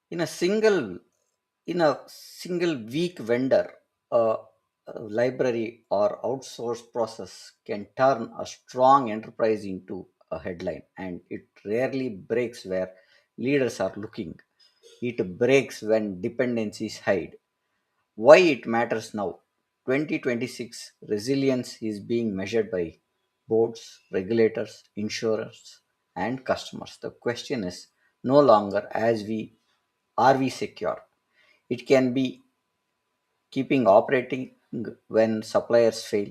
In a single in a single week vendor, a library or outsourced process can turn a strong enterprise into a headline, and it rarely breaks where leaders are looking. It breaks when dependencies hide. Why it matters now? 2026 resilience is being measured by boards, regulators, insurers, and customers. The question is no longer as we are we secure. It can be keeping operating when suppliers fail,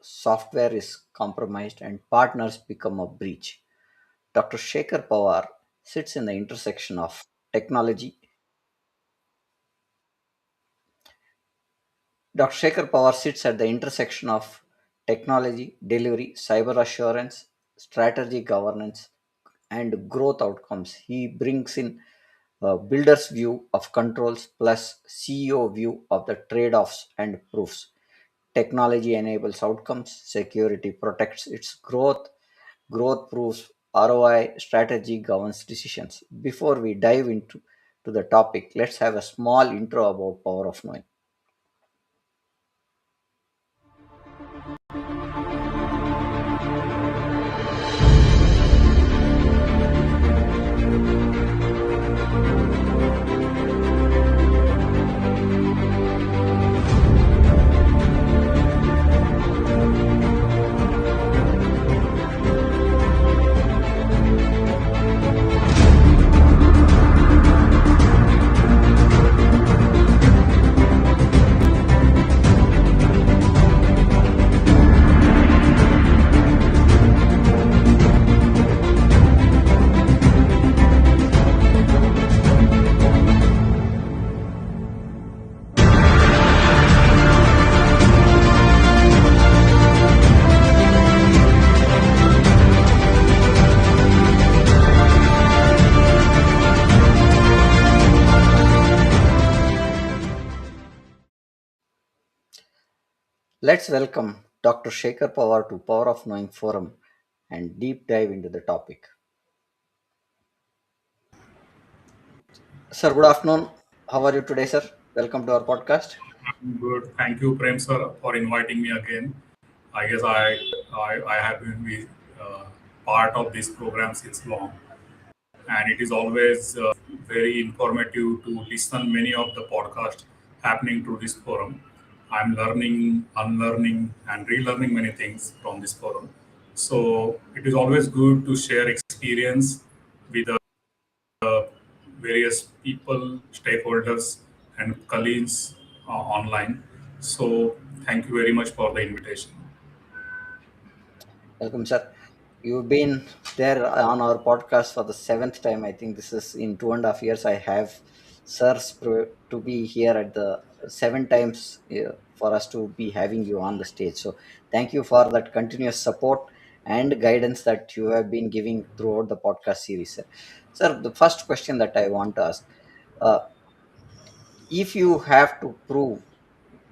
software is compromised, and partners become a breach. Dr. Shekhar Pawar sits in the intersection of technology. Dr. Shekhar Pawar sits at the intersection of technology, delivery, cyber assurance, strategy governance, and growth outcomes. He brings in a builder's view of controls plus CEO view of the trade offs and proofs. Technology enables outcomes, security protects its growth, growth proves ROI, strategy governs decisions. Before we dive into to the topic, let's have a small intro about Power of Knowing. Let's welcome Dr. Shekhar Pawar to Power of Knowing Forum and deep dive into the topic. Sir, good afternoon. How are you today, sir? Welcome to our podcast. Good. Thank you, Prem sir, for inviting me again. I guess I have been part of this program since long, and it is always very informative to listen many of the podcasts happening through this forum. I'm learning, unlearning, and relearning many things from this forum. So it is always good to share experience with various people, stakeholders, and colleagues online. So thank you very much for the invitation. Welcome, sir. You've been there on our podcast for the seventh time. I think this is in 2.5 years. I have to be here at the seven times for us to be having you on the stage. So thank you for that continuous support and guidance that you have been giving throughout the podcast series, sir. Sir, the first question that I want to ask, uh, if you have to prove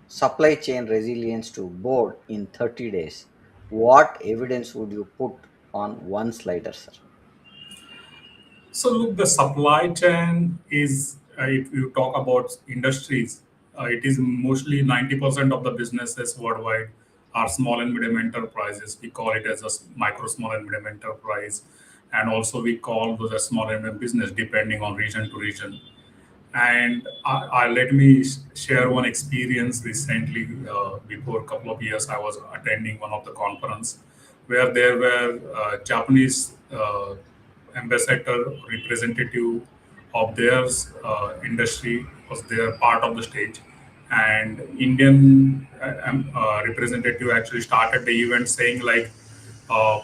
supply chain resilience to board in 30 days, what evidence would you put on one slider, sir? So look, the supply chain is, if you talk about industries, it is mostly 90% of the businesses worldwide are small and medium enterprises. We call it as a micro, small and medium enterprise. And also we call those as small and medium business depending on region to region. And I let me share one experience recently. Before a couple of years, I was attending one of the conference where there were Japanese ambassador representative of their industry was there part of the stage, and Indian representative actually started the event saying like uh,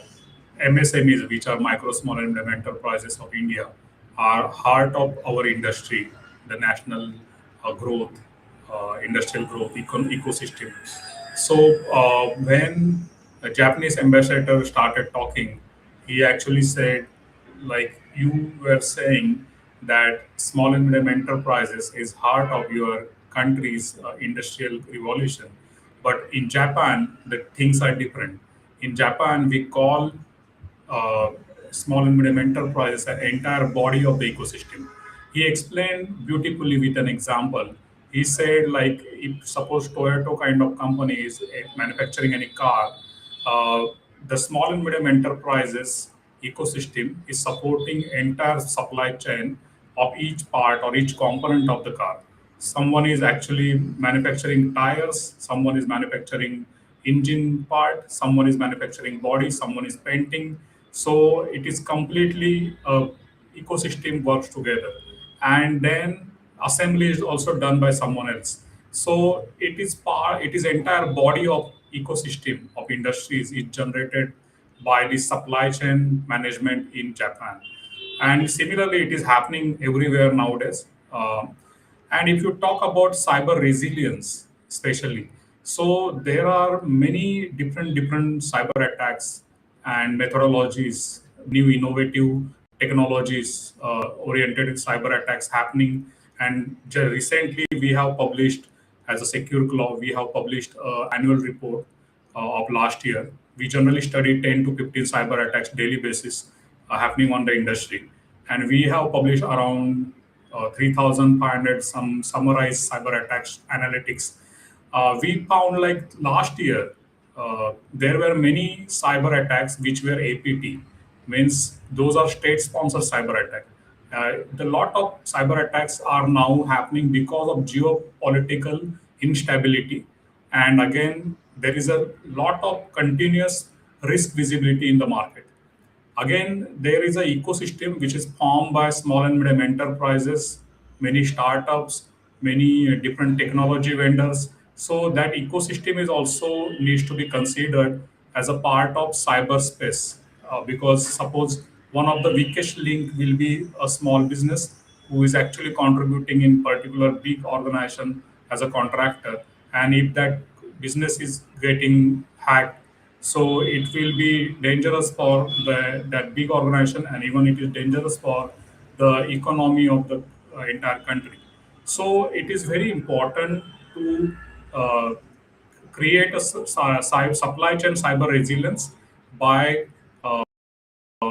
MSMEs, which are micro, small, and medium enterprises of India, are heart of our industry, the national growth, industrial growth ecosystem. So when the Japanese ambassador started talking, he actually said, like you were saying, that small and medium enterprises is heart of your country's industrial revolution. But in Japan, the things are different. In Japan, we call uh, small and medium enterprises an entire body of the ecosystem. He explained beautifully with an example. He said, like, if suppose Toyota kind of company is manufacturing any car, uh, the small and medium enterprises ecosystem is supporting entire supply chain of each part or each component of the car. Someone is actually manufacturing tires, someone is manufacturing engine part, someone is manufacturing body, someone is painting. So it is completely ecosystem works together, and then assembly is also done by someone else. So it is entire body of ecosystem of industries is generated by the supply chain management in Japan. And similarly, it is happening everywhere nowadays. And if you talk about cyber resilience, especially, so there are many different cyber attacks and methodologies, new innovative technologies oriented cyber attacks happening. And recently, we have published as a secure claw, we have published annual report of last year. We generally study 10 to 15 cyber attacks daily basis happening on the industry, and we have published around 3,500 some summarized cyber attacks analytics. We found like last year there were many cyber attacks which were APT, means those are state-sponsored cyber attack. The lot of cyber attacks are now happening because of geopolitical instability, and again there is a lot of continuous risk visibility in the market. Again, there is an ecosystem which is formed by small and medium enterprises, many startups, many different technology vendors. So that ecosystem is also needs to be considered as a part of cyberspace, because suppose one of the weakest link will be a small business who is actually contributing in particular big organization as a contractor, and if that business is getting hacked, so it will be dangerous for that big organization, and even it is dangerous for the economy of the entire country. So it is very important to uh, create a supply chain cyber resilience by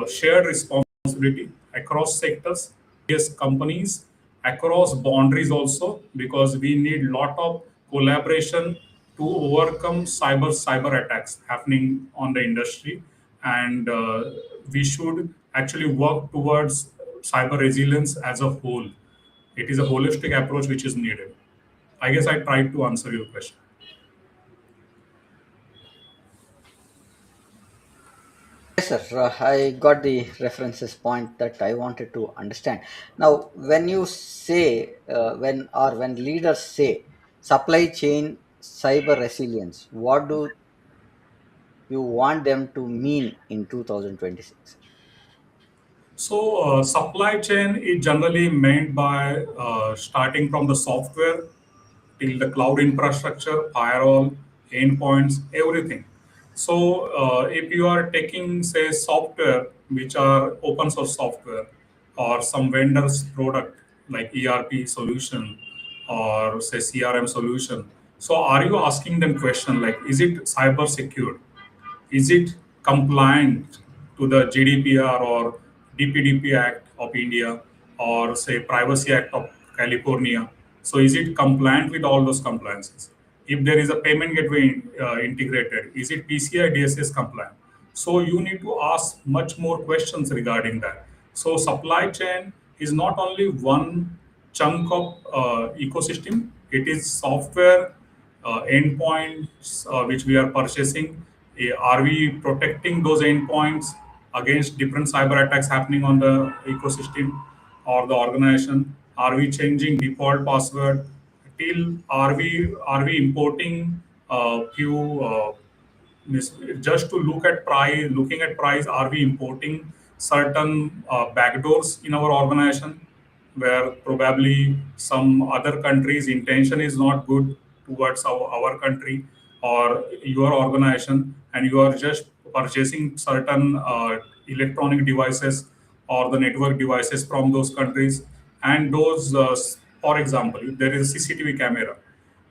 shared responsibility across sectors, yes, companies, across boundaries also, because we need lot of collaboration to overcome cyber attacks happening on the industry, and we should actually work towards cyber resilience as a whole. It is a holistic approach which is needed. I guess I tried to answer your question. Yes, sir. I got the references point that I wanted to understand. Now, when you say, when leaders say supply chain cyber resilience, what do you want them to mean in 2026? So, supply chain is generally meant by starting from the software till the cloud infrastructure, firewall, endpoints, everything. So, if you are taking, say, software, which are open source software, or some vendors' product like ERP solution or say CRM solution, so are you asking them question like, is it cyber secure? Is it compliant to the GDPR or DPDP Act of India, or say Privacy Act of California? So is it compliant with all those compliances? If there is a payment gateway integrated, is it PCI DSS compliant? So you need to ask much more questions regarding that. So supply chain is not only one chunk of ecosystem; it is software, endpoints which we are purchasing. Are we protecting those endpoints against different cyber attacks happening on the ecosystem or the organization? Are we changing default password? Till are we importing few just to looking at price, are we importing certain backdoors in our organization where probably some other country's intention is not good towards our country or your organization, and you are just purchasing certain electronic devices or the network devices from those countries, and those for example, if there is a CCTV camera,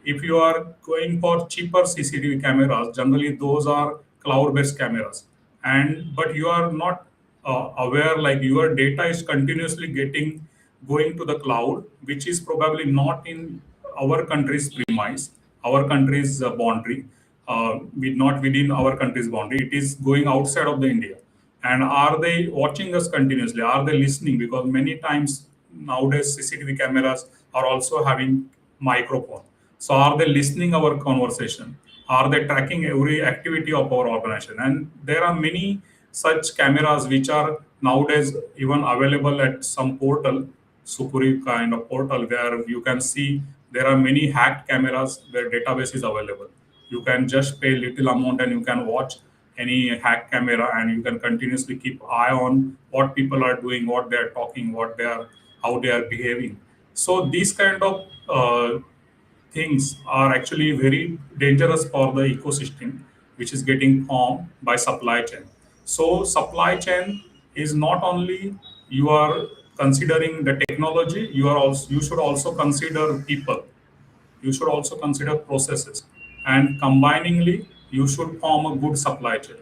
if you are going for cheaper CCTV cameras, generally those are cloud-based cameras, and but you are not aware like your data is continuously getting going to the cloud, which is probably not in our country's premise, our country's boundary, not within our country's boundary. It is going outside of the India. And are they watching us continuously? Are they listening? Because many times nowadays CCTV cameras are also having microphone. So are they listening our conversation? Are they tracking every activity of our organization? And there are many such cameras which are nowadays even available at some portal, Supuri kind of portal, where you can see there are many hacked cameras where database is available. You can just pay little amount and you can watch any hack camera, and you can continuously keep eye on what people are doing, what they are talking, how they are behaving. So these kind of things are actually very dangerous for the ecosystem which is getting formed by supply chain. So supply chain is not only you are considering the technology, you should also consider people, you should also consider processes, and combiningly you should form a good supply chain.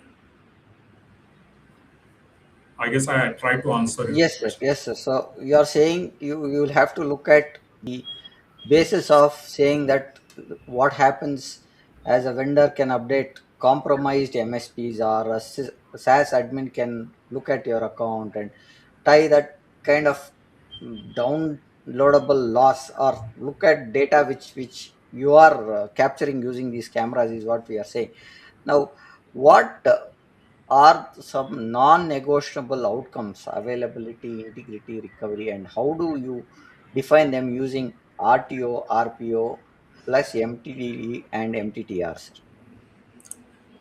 I guess I tried to answer your Yes, sir. question. Yes, sir. So you are saying you will have to look at the basis of saying that what happens as a vendor can update compromised MSPs, or a SaaS admin can look at your account and tie that kind of downloadable loss, or look at data which you are capturing using these cameras, is what we are saying. Now, what are some non-negotiable outcomes: availability, integrity, recovery, and how do you define them using RTO, RPO plus MTDE and MTTR, sir?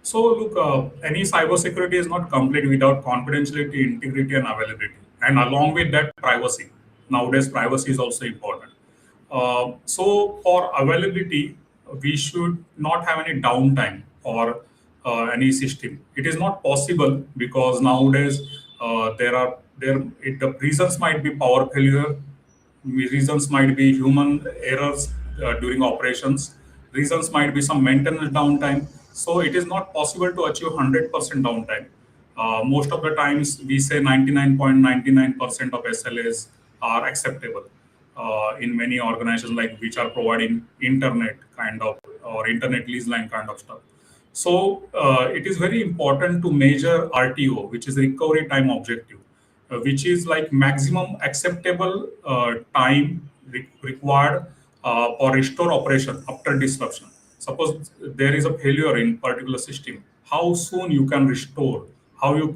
So look, any cybersecurity is not complete without confidentiality, integrity, and availability. And along with that, privacy. Nowadays, privacy is also important. So for availability, we should not have any downtime for any system. It is not possible because nowadays the reasons might be power failure, reasons might be human errors during operations, reasons might be some maintenance downtime. So it is not possible to achieve 100% downtime. Most of the times we say 99.99% of SLAs are acceptable in many organizations like which are providing internet kind of or internet lease line kind of stuff. So it is very important to measure RTO, which is recovery time objective, which is like maximum acceptable time required for restore operation after disruption. Suppose there is a failure in particular system, how soon you can restore,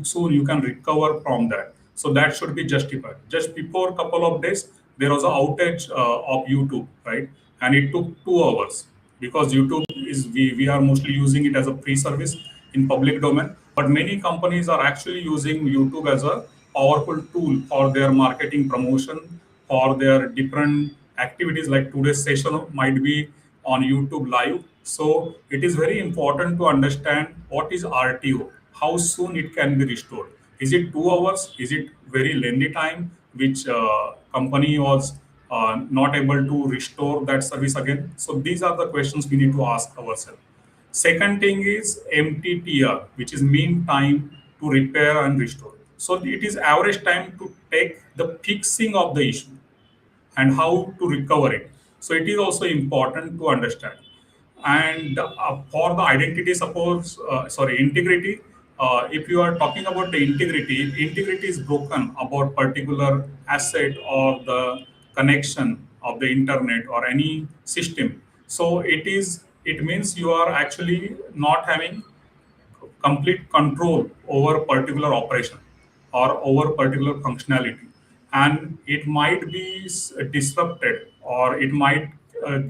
soon you can recover from that. So that should be justified. Just before a couple of days, there was an outage of YouTube, right? And it took 2 hours because YouTube is we are mostly using it as a free service in public domain. But many companies are actually using YouTube as a powerful tool for their marketing promotion, for their different activities. Like today's session might be on YouTube live. So it is very important to understand what is RTO, how soon it can be restored. Is it 2 hours? Is it very lengthy time, which company was not able to restore that service again? So these are the questions we need to ask ourselves. Second thing is MTTR, which is mean time to repair and restore. So it is average time to take the fixing of the issue and how to recover it. So it is also important to understand. And for the identity, integrity. If you are talking about the integrity, if integrity is broken about particular asset or the connection of the internet or any system, so it means you are actually not having complete control over particular operation or over particular functionality, and it might be disrupted or it might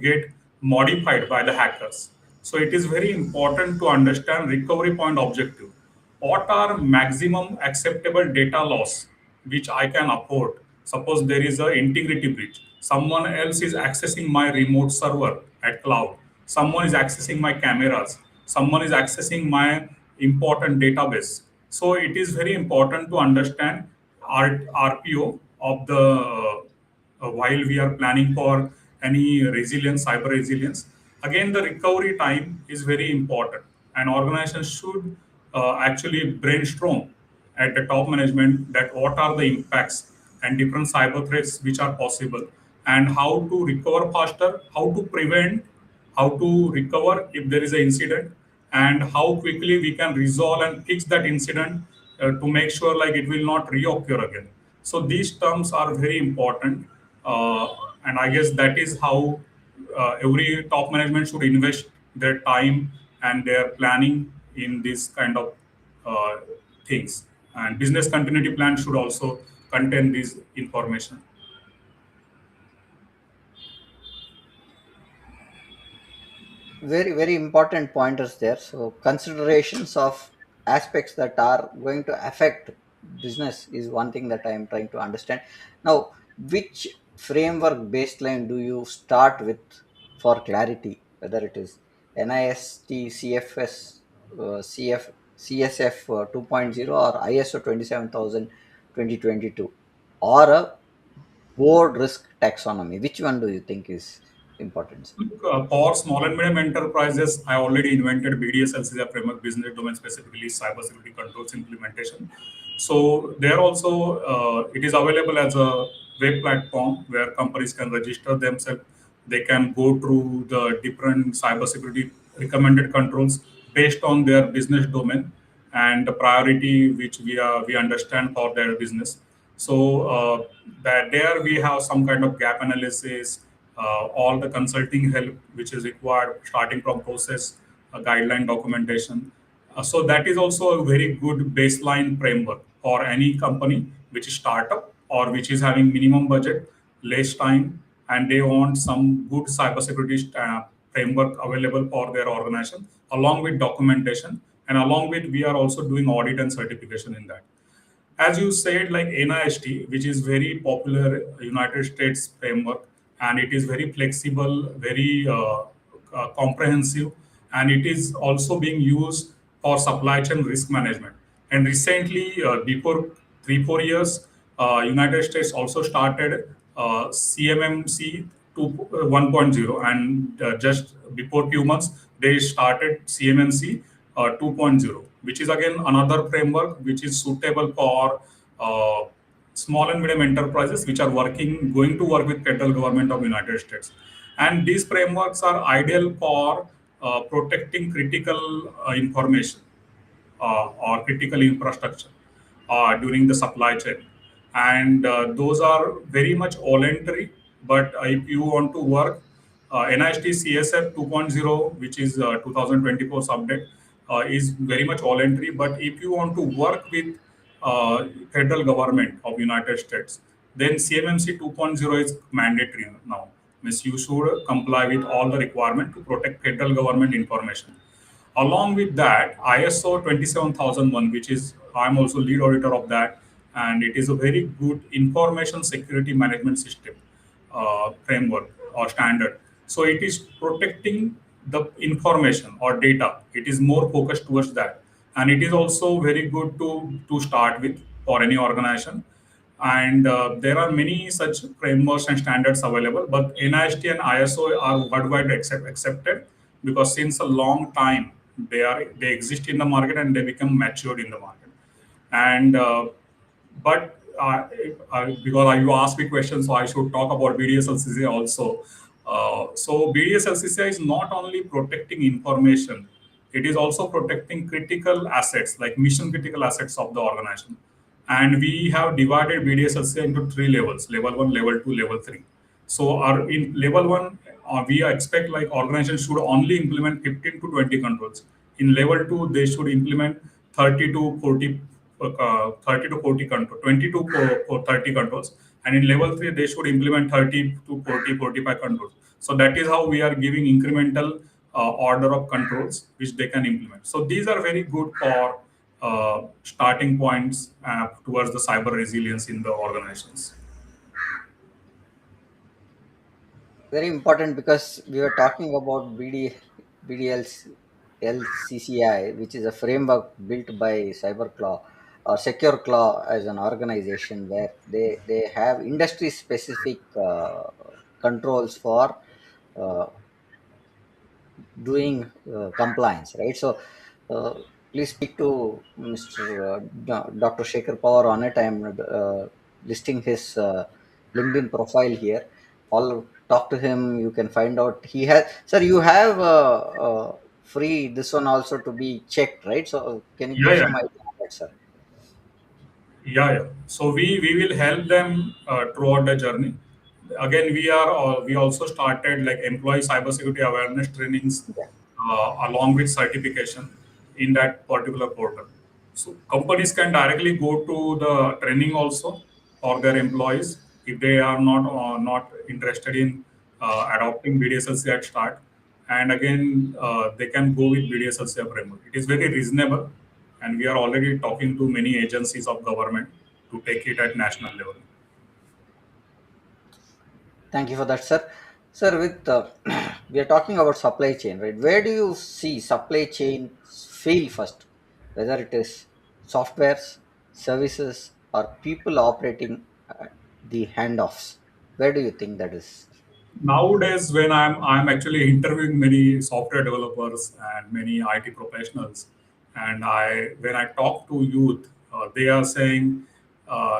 get modified by the hackers. So it is very important to understand recovery point objective. What are maximum acceptable data loss which I can afford? Suppose there is a integrity breach, someone else is accessing my remote server at cloud, someone is accessing my cameras, someone is accessing my important database. So it is very important to understand RPO of the while we are planning for any resilience, cyber resilience. Again, the recovery time is very important. An organization should actually brainstorm at the top management that what are the impacts and different cyber threats which are possible, and how to recover faster, how to prevent, how to recover if there is an incident, and how quickly we can resolve and fix that incident to make sure like it will not reoccur again. So these terms are very important, uh, and I guess that is how every top management should invest their time and their planning in this kind of uh, things. And business continuity plan should also contain this information. Very, very important pointers there. So considerations of aspects that are going to affect business is one thing that I am trying to understand. Now, which framework baseline do you start with for clarity, whether it is NIST, CFS, CSF 2.0, or ISO 27000 2022, or a board risk taxonomy? Which one do you think is important? Look, for small and medium enterprises, I already invented BDSLC, the framework business domain specifically cybersecurity controls implementation. So there also it is available as a web platform where companies can register themselves. They can go through the different cybersecurity recommended controls based on their business domain and the priority which we understand for their business. So that there we have some kind of gap analysis, all the consulting help which is required, starting from process, guideline documentation. So that is also a very good baseline framework for any company which is startup or which is having minimum budget, less time, and they want some good cybersecurity framework available for their organization, along with documentation, and along with we are also doing audit and certification in that. As you said, like NIST, which is very popular United States framework, and it is very flexible, very comprehensive, and it is also being used for supply chain risk management. And recently, before 3 4 years, United States also started CMMC 1.0, and just before few months they started CMMC 2.0, which is again another framework which is suitable for uh, small and medium enterprises which are going to work with federal government of United States. And these frameworks are ideal for protecting critical information or critical infrastructure during the supply chain. And those are very much voluntary. But if you want to work, NIST CSF 2.0, which is 2024 update, is very much voluntary. But if you want to work with federal government of United States, then CMMC 2.0 is mandatory now. Means you should comply with all the requirement to protect federal government information. Along with that, ISO 27001, which is I'm also lead auditor of that, and it is a very good information security management system framework or standard. So it is protecting the information or data. It is more focused towards that, and it is also very good to start with for any organization. And there are many such frameworks and standards available, but NIST and ISO are worldwide accepted because since a long time they exist in the market and they become matured in the market. And but because you asked me questions, so I should talk about BDSLCCI also. So BDSLCCI is not only protecting information, it is also protecting critical assets like mission critical assets of the organization. And we have divided BDSLCCI into three levels: level one, level two, level three. So our in level one, we expect like organizations should only implement 15 to 20 controls. In level two, they should implement 30 to 40, 30 to 40 control, 20 to 30 controls. And in level three, they should implement 30 to 40, 45 controls. So that is how we are giving incremental order of controls which they can implement. So these are very good for starting points towards the cyber resilience in the organizations. Very important because we were talking about BDLCCI, which is a framework built by CyberClaw or SecureClaw as an organization where they have industry specific controls for uh, doing compliance, right? So, please speak to Mr. Dr. Shekhar Pawar on it. I am listing his LinkedIn profile here. All talk to him. You can find out he has. Sir, you have free this one also to be checked, right? So can you Yeah, give yeah. some idea on that, sir? Yeah, yeah. So we will help them throughout the journey. Again, we also started like employee cybersecurity awareness trainings Yeah. along with certification in that particular portal. So companies can directly go to the training also for their employees if they are not interested in adopting BDSLC at start. And again, they can go with BDSLC framework. It is very reasonable, and we are already talking to many agencies of government to take it at national level. Thank you for that, sir. Sir, with we are talking about supply chain, right? Where do you see supply chain fail first? Whether it is softwares, services, or people operating the handoffs. Where do you think that is? Nowadays, when I'm actually interviewing many software developers and many IT professionals, and I when I talk to youth, they are saying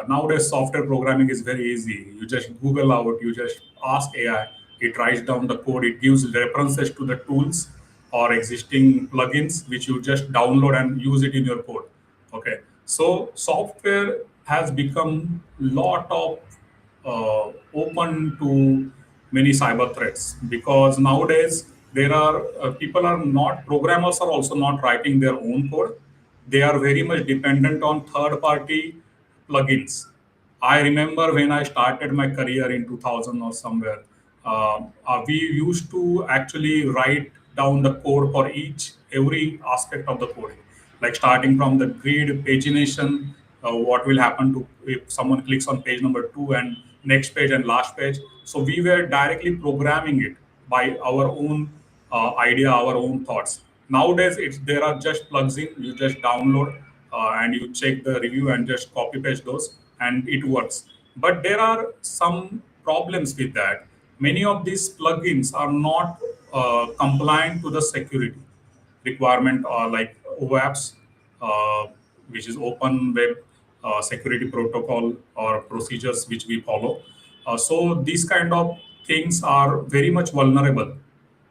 nowadays software programming is very easy. You just Google out, you just ask AI, it writes down the code, it gives references to the tools or existing plugins which you just download and use it in your code. Okay, so software has become lot of open to many cyber threats because nowadays there are people are not programmers are also not writing their own code. They are very much dependent on third party plugins. I remember when I started my career in 2000 or somewhere, we used to actually write down the code for each every aspect of the coding, like starting from the grid pagination, what will happen to if someone clicks on page number two and next page and last page. So we were directly programming it by our own idea, our own thoughts. Nowadays, there are just plugs in. You just download and you check the review and just copy paste those, and it works. But there are some problems with that. Many of these plugins are not compliant to the security requirement, like OAPS, uh, which is Open Web Security Protocol or procedures which we follow. So these kind of things are very much vulnerable.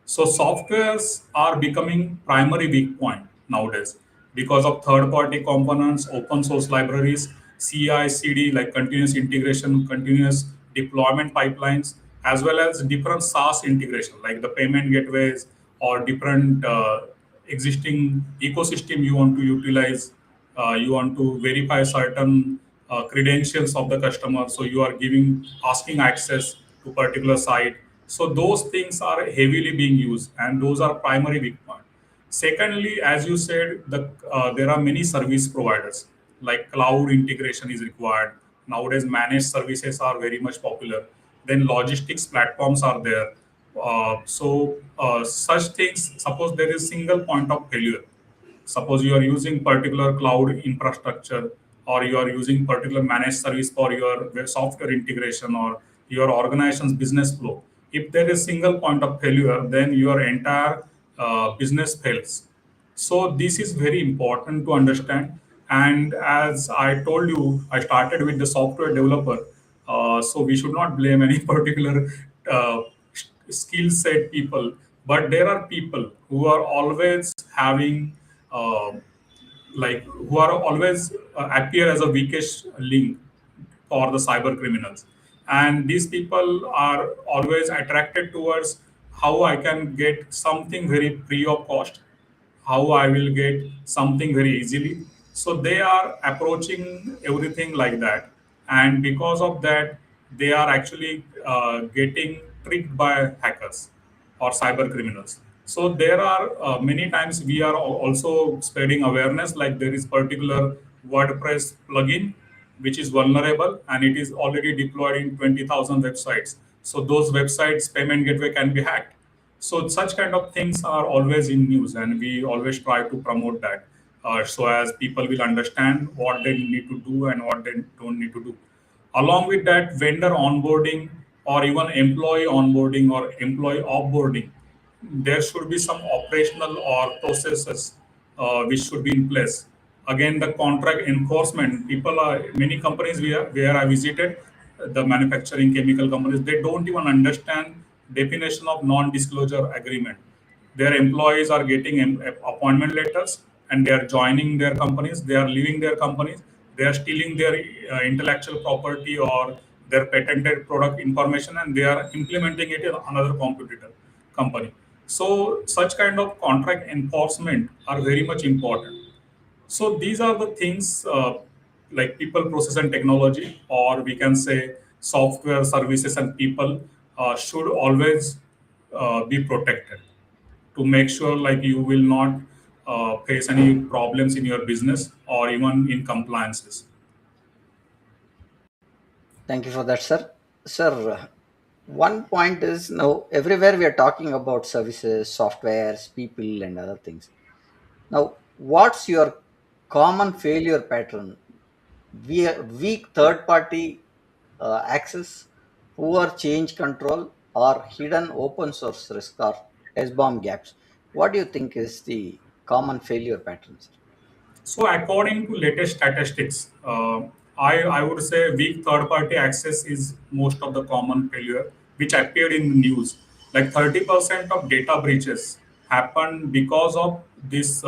So softwares are becoming primary weak point nowadays because of third-party components, open source libraries, CI/CD like continuous integration, continuous deployment pipelines, as well as different SaaS integration like the payment gateways or different existing ecosystem you want to utilize. You want to verify certain credentials of the customer, so you are giving asking access to particular site. So those things are heavily being used, and those are primary weak point. Secondly, as you said, there are many service providers like cloud integration is required. Nowadays, managed services are very much popular. Then logistics platforms are there. Such things. Suppose there is single point of failure. Suppose you are using particular cloud infrastructure, or you are using particular managed service for your software integration or your organization's business flow. If there is single point of failure, then your entire business fails. So this is very important to understand. And as I told you, I started with the software developer. So we should not blame any particular uh, skill set people, but there are people who are always having uh, like who are always appear as a weakest link for the cyber criminals, and these people are always attracted towards how I can get something very free of cost, how I will get something very easily. So they are approaching everything like that, and because of that, they are actually getting tricked by hackers or cyber criminals. So there are many times we are also spreading awareness, like there is particular WordPress plugin which is vulnerable and it is already deployed in 20,000 websites. So those websites payment gateway can be hacked. So such kind of things are always in news, and we always try to promote that, so as people will understand what they need to do and what they don't need to do. Along with that, vendor onboarding or even employee onboarding or employee offboarding, there should be some operational or processes which should be in place. Again, the contract enforcement, people are many companies where I visited, the manufacturing chemical companies, they don't even understand definition of non-disclosure agreement. Their employees are getting appointment letters and they are joining their companies, they are leaving their companies, they are stealing their intellectual property or their patented product information, and they are implementing it in another competitor company. So such kind of contract enforcement are very much important. So these are the things, like people, process, and technology, or we can say software, services, and people should always be protected to make sure like you will not face any problems in your business or even in compliances. Thank you for that, sir. Sir, one point is now everywhere we are talking about services, softwares, people, and other things. Now, what's your common failure pattern? Weak third party access, poor change control, or hidden open source risk or SBOM gaps. What do you think is the common failure patterns? So according to latest statistics, I would say weak third-party access is most of the common failure, which appeared in the news. Like 30% of data breaches happen because of this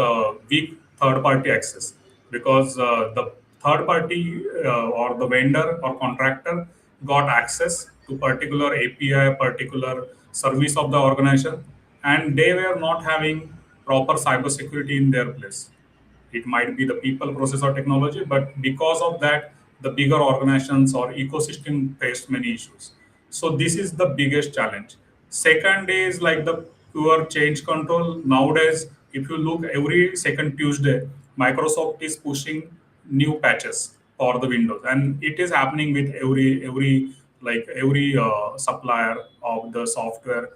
weak third-party access, because the third party or the vendor or contractor got access to particular API, particular service of the organization, and they were not having proper cybersecurity in their place. It might be the people, process, or technology, but because of that, the bigger organizations or ecosystem faced many issues. So this is the biggest challenge. Second is like the poor change control. Nowadays, if you look every second Tuesday, Microsoft is pushing new patches for the Windows, and it is happening with every supplier of the software.